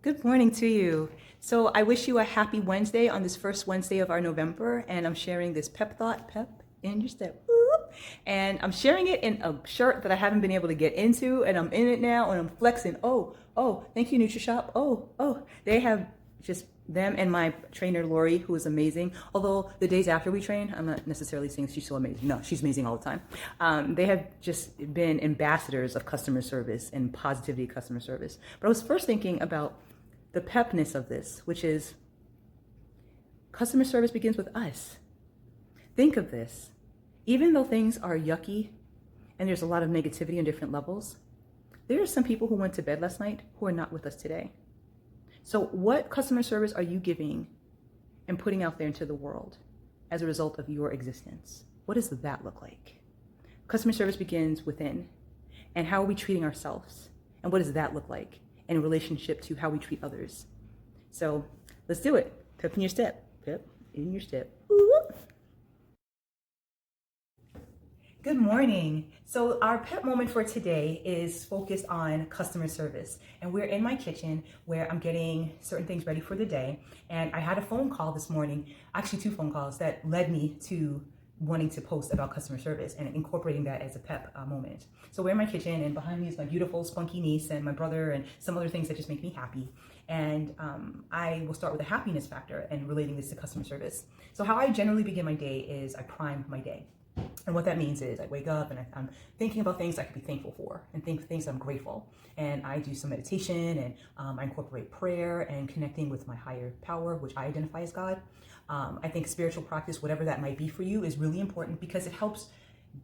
Good morning to you. So I wish you a happy Wednesday on this first Wednesday of our November, and I'm sharing this pep thought, pep in your step. Whoop. And I'm sharing it in a shirt that I haven't been able to get into, and I'm in it now, and I'm flexing. Oh, thank you, NutriShop. They have just them and my trainer Lori, who is amazing. Although the days after we train, I'm not necessarily saying she's so amazing. No, she's amazing all the time. They have just been ambassadors of customer service and positivity customer service. But I was first thinking about the pepness of this, which is customer service begins with us. Think of this. Even though things are yucky and there's a lot of negativity on different levels, there are some people who went to bed last night who are not with us today. So what customer service are you giving and putting out there into the world as a result of your existence? What does that look like? Customer service begins within. And how are we treating ourselves? And what does that look like in relationship to how we treat others? So let's do it. Pep in your step. Pep in your step. Ooh. Good morning. So our pep moment for today is focused on customer service. And we're in my kitchen where I'm getting certain things ready for the day. And I had a phone call this morning, actually 2 phone calls that led me to wanting to post about customer service and incorporating that as a pep moment. So we're in my kitchen, and behind me is my beautiful spunky niece and my brother and some other things that just make me happy. And I will start with the happiness factor and relating this to customer service. So how I generally begin my day is I prime my day. And what that means is I wake up and I'm thinking about things I could be thankful for and things I'm grateful. And I do some meditation, and I incorporate prayer and connecting with my higher power, which I identify as God. I think spiritual practice, whatever that might be for you, is really important because it helps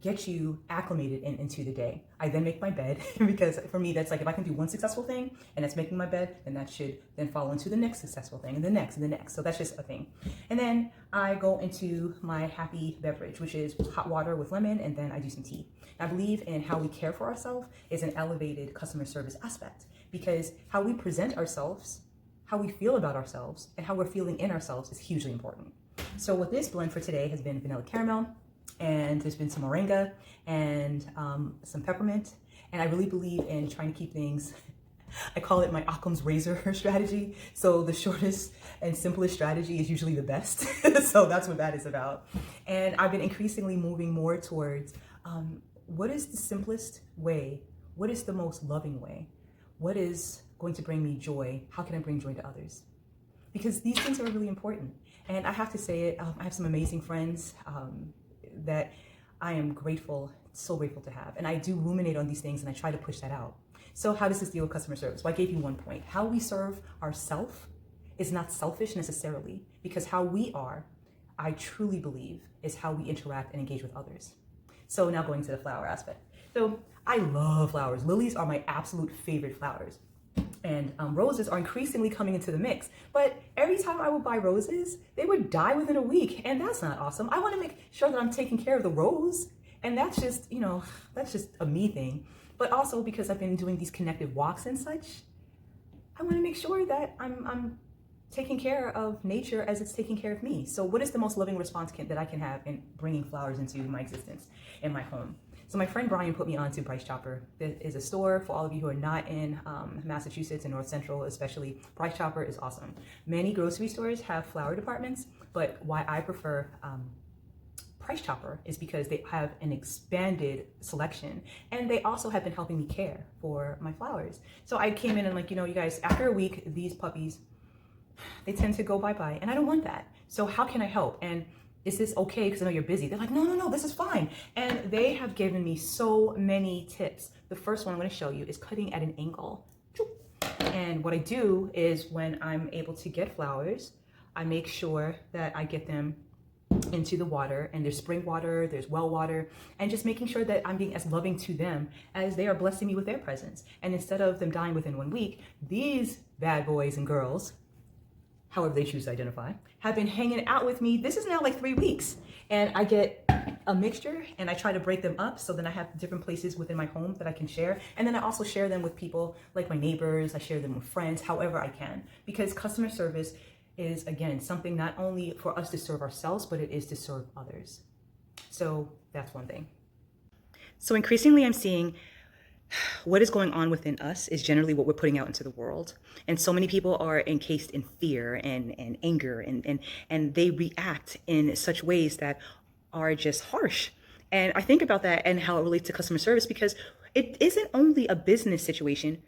get you acclimated into the day. I then make my bed because for me, that's like if I can do one successful thing and that's making my bed, then that should then follow into the next successful thing and the next and the next. So that's just a thing. And then I go into my happy beverage, which is hot water with lemon, and then I do some tea. I believe in how we care for ourselves is an elevated customer service aspect, because how we present ourselves, how we feel about ourselves, and how we're feeling in ourselves is hugely important. So what this blend for today has been vanilla caramel, and there's been some moringa and some peppermint. And I really believe in trying to keep things, I call it my Occam's razor strategy. So the shortest and simplest strategy is usually the best. So that's what that is about. And I've been increasingly moving more towards what is the simplest way? What is the most loving way? What is going to bring me joy? How can I bring joy to others? Because these things are really important. And I have to say it, I have some amazing friends that I am grateful, so grateful to have. And I do ruminate on these things and I try to push that out. So how does this deal with customer service? Well, I gave you one point. How we serve ourselves is not selfish necessarily, because how we are, I truly believe, is how we interact and engage with others. So now going to the flower aspect. So I love flowers. Lilies are my absolute favorite flowers. And roses are increasingly coming into the mix. But every time I would buy roses, they would die within a week. And that's not awesome. I want to make sure that I'm taking care of the rose. And that's just, that's just a me thing. But also because I've been doing these connected walks and such, I want to make sure that I'm taking care of nature as it's taking care of me. So what is the most loving response that I can have in bringing flowers into my existence in my home? So my friend Brian put me on to Price Chopper. There is a store for all of you who are not in Massachusetts and North Central, especially. Price Chopper is awesome. Many grocery stores have flower departments, but why I prefer Price Chopper is because they have an expanded selection, and they also have been helping me care for my flowers. So I came in and you guys, after a week, these puppies, they tend to go bye-bye, and I don't want that. So how can I help? And is this okay? Because I know you're busy. They're like, no, this is fine. And they have given me so many tips. The first one I'm going to show you is cutting at an angle. And what I do is when I'm able to get flowers, I make sure that I get them into the water, and there's spring water, there's well water, and just making sure that I'm being as loving to them as they are blessing me with their presence. And instead of them dying within 1 week, these bad boys and girls, however they choose to identify, have been hanging out with me. This is now like 3 weeks. And I get a mixture and I try to break them up so then I have different places within my home that I can share. And then I also share them with people like my neighbors. I share them with friends, however I can. Because customer service is, again, something not only for us to serve ourselves, but it is to serve others. So that's one thing. So increasingly I'm seeing what is going on within us is generally what we're putting out into the world. And so many people are encased in fear and anger, and they react in such ways that are just harsh. And I think about that and how it relates to customer service, because it isn't only a business situation,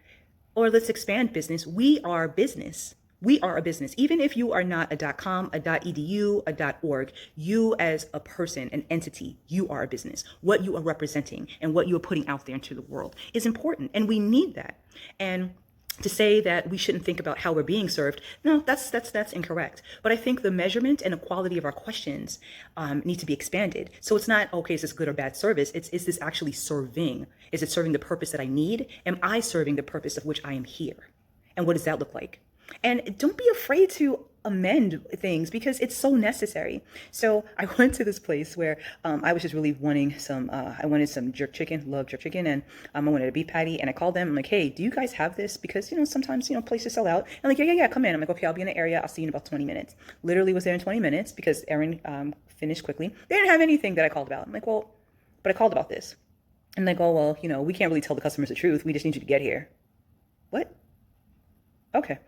or let's expand business. We are business. We are a business. Even if you are not a .com, a .edu, a .org, you as a person, an entity, you are a business. What you are representing and what you are putting out there into the world is important, and we need that. And to say that we shouldn't think about how we're being served, no, that's incorrect. But I think the measurement and the quality of our questions need to be expanded. So it's not, okay, is this good or bad service? It's, is this actually serving? Is it serving the purpose that I need? Am I serving the purpose of which I am here? And what does that look like? And don't be afraid to amend things, because it's so necessary. So I went to this place where I was just really wanting some, I wanted some jerk chicken, love jerk chicken, and I wanted a beef patty, and I called them. I'm like, hey, do you guys have this? Because, sometimes, places sell out. And like, yeah, come in. I'm like, okay, I'll be in the area. I'll see you in about 20 minutes. Literally was there in 20 minutes because Erin finished quickly. They didn't have anything that I called about. I'm like, well, but I called about this. And they go, well, we can't really tell the customers the truth. We just need you to get here. What? Okay.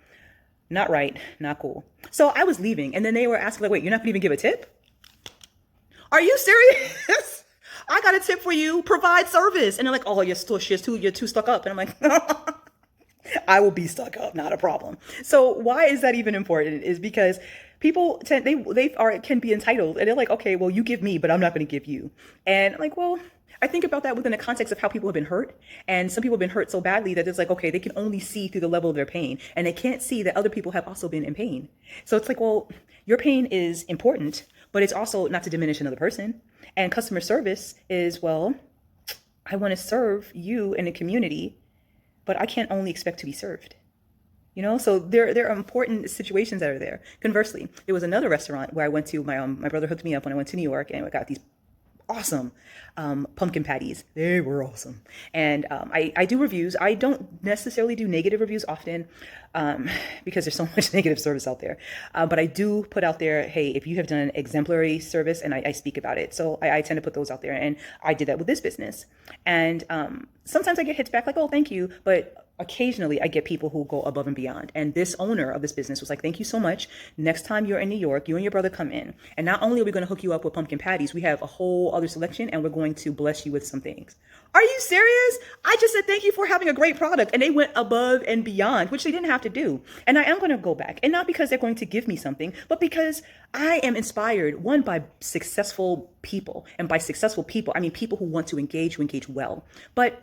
Not right, not cool. So I was leaving, and then they were asking, like, wait, you're not gonna even give a tip? Are you serious? I got a tip for you, provide service. And they're like, oh, you're too stuck up. And I'm like, I will be stuck up, not a problem. So why is that even important? Is because people can be entitled, and they're like, okay, well, you give me, but I'm not gonna give you. And I'm like, well, I think about that within the context of how people have been hurt. And some people have been hurt so badly that it's like, okay, they can only see through the level of their pain, and they can't see that other people have also been in pain. So it's like, well, your pain is important, but it's also not to diminish another person. And customer service is, well, I want to serve you in a community, but I can't only expect to be served. So there are important situations that are there. Conversely, there was another restaurant where I went to, my brother hooked me up when I went to New York, and I got these awesome pumpkin patties. They were awesome. And I do reviews. I don't necessarily do negative reviews often because there's so much negative service out there. But I do put out there, hey, if you have done exemplary service, and I speak about it. So I tend to put those out there. And I did that with this business. And sometimes I get hits back like, oh, thank you. But occasionally I get people who go above and beyond. And this owner of this business was like, thank you so much. Next time you're in New York, you and your brother come in. And not only are we going to hook you up with pumpkin patties, we have a whole other selection, and we're going to bless you with some things. Are you serious? I just said, thank you for having a great product. And they went above and beyond, which they didn't have to do. And I am going to go back, and not because they're going to give me something, but because I am inspired, one, by successful people. And by successful people, I mean people who want to engage, who engage well. But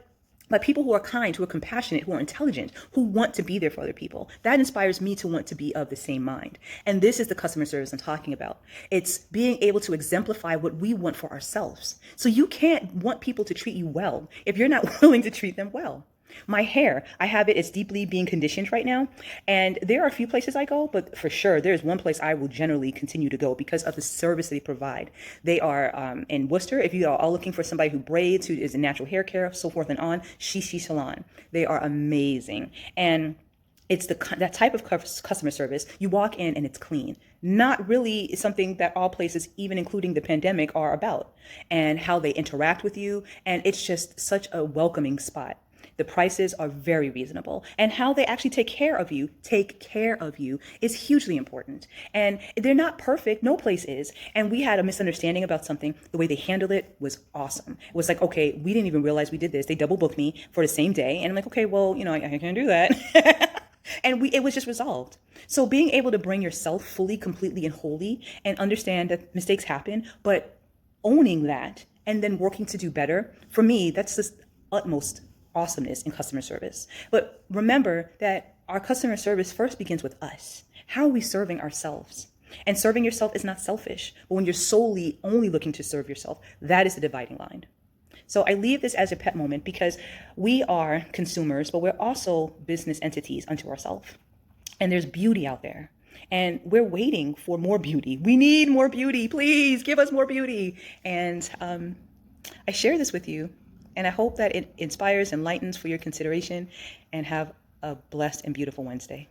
people who are kind, who are compassionate, who are intelligent, who want to be there for other people. That inspires me to want to be of the same mind. And this is the customer service I'm talking about. It's being able to exemplify what we want for ourselves. So you can't want people to treat you well if you're not willing to treat them well. My hair, I have it, it's deeply being conditioned right now. And there are a few places I go, but for sure, there's one place I will generally continue to go because of the service they provide. They are in Worcester. If you are all looking for somebody who braids, who is in natural hair care, so forth and on, Shishi Salon. They are amazing. And it's that type of customer service. You walk in and it's clean. Not really something that all places, even including the pandemic, are about. And how they interact with you. And it's just such a welcoming spot. The prices are very reasonable, and how they actually take care of you is hugely important. And they're not perfect. No place is. And we had a misunderstanding about something. The way they handled it was awesome. It was like, okay, we didn't even realize we did this. They double booked me for the same day. And I'm like, okay, well, I can't do that. And it was just resolved. So being able to bring yourself fully, completely, and wholly, and understand that mistakes happen, but owning that and then working to do better, for me, that's the utmost awesomeness in customer service. But remember that our customer service first begins with us. How are we serving ourselves? And serving yourself is not selfish, but when you're solely only looking to serve yourself, that is the dividing line. So I leave this as a pet moment because we are consumers, but we're also business entities unto ourselves. And there's beauty out there. And we're waiting for more beauty. We need more beauty. Please give us more beauty. And I share this with you. And I hope that it inspires, enlightens for your consideration, and have a blessed and beautiful Wednesday.